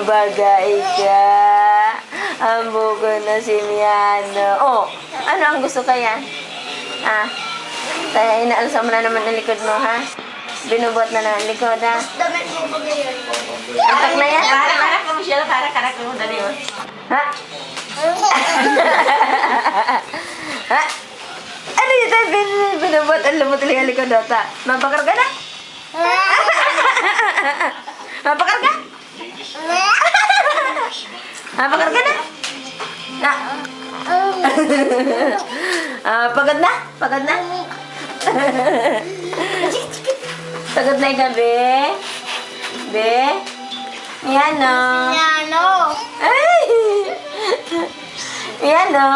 Bagay ka. Ang buko na si Miano. Oh, ano ang gusto kaya? Ah, kaya inaalsa mo na naman ang likod mo, ha? Binubot na ang likod, ha? Damit mo ko ngayon. Antak na yan? Para ko, Michelle, para ko, dali mo. Ha? Ha? Ano yun? Binubot ang lumot ang likod, ha? Mapakar ka na? Mapakar ka? Mapakar ka na? Na? Pagod na? Pagod na? Pagod na yung gabi? Be? Yan o. Miano. Ay! Yan o.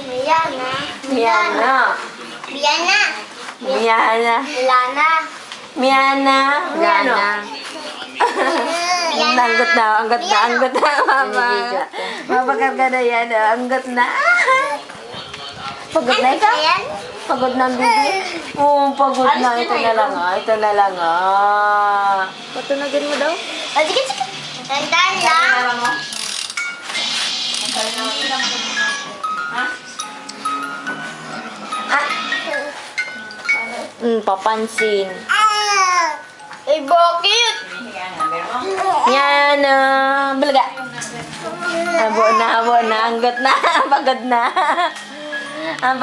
Miana. Miano. Miana. Miana. Milana. Miana. Miano. Anggot na, anggot na, anggot na, mama. Mapakar ka na yan, anggot na. Pagod na ikaw? Ayan. Pagod na ang bibi? Oo, pagod na. Ito na lang ah, ito na lang ah. Patunagin mo daw? O, sige, sige. Tandaan lang. Papansin. Ay, bakit? Yan, balaga. Abo na, anggot na, pagod na. Ang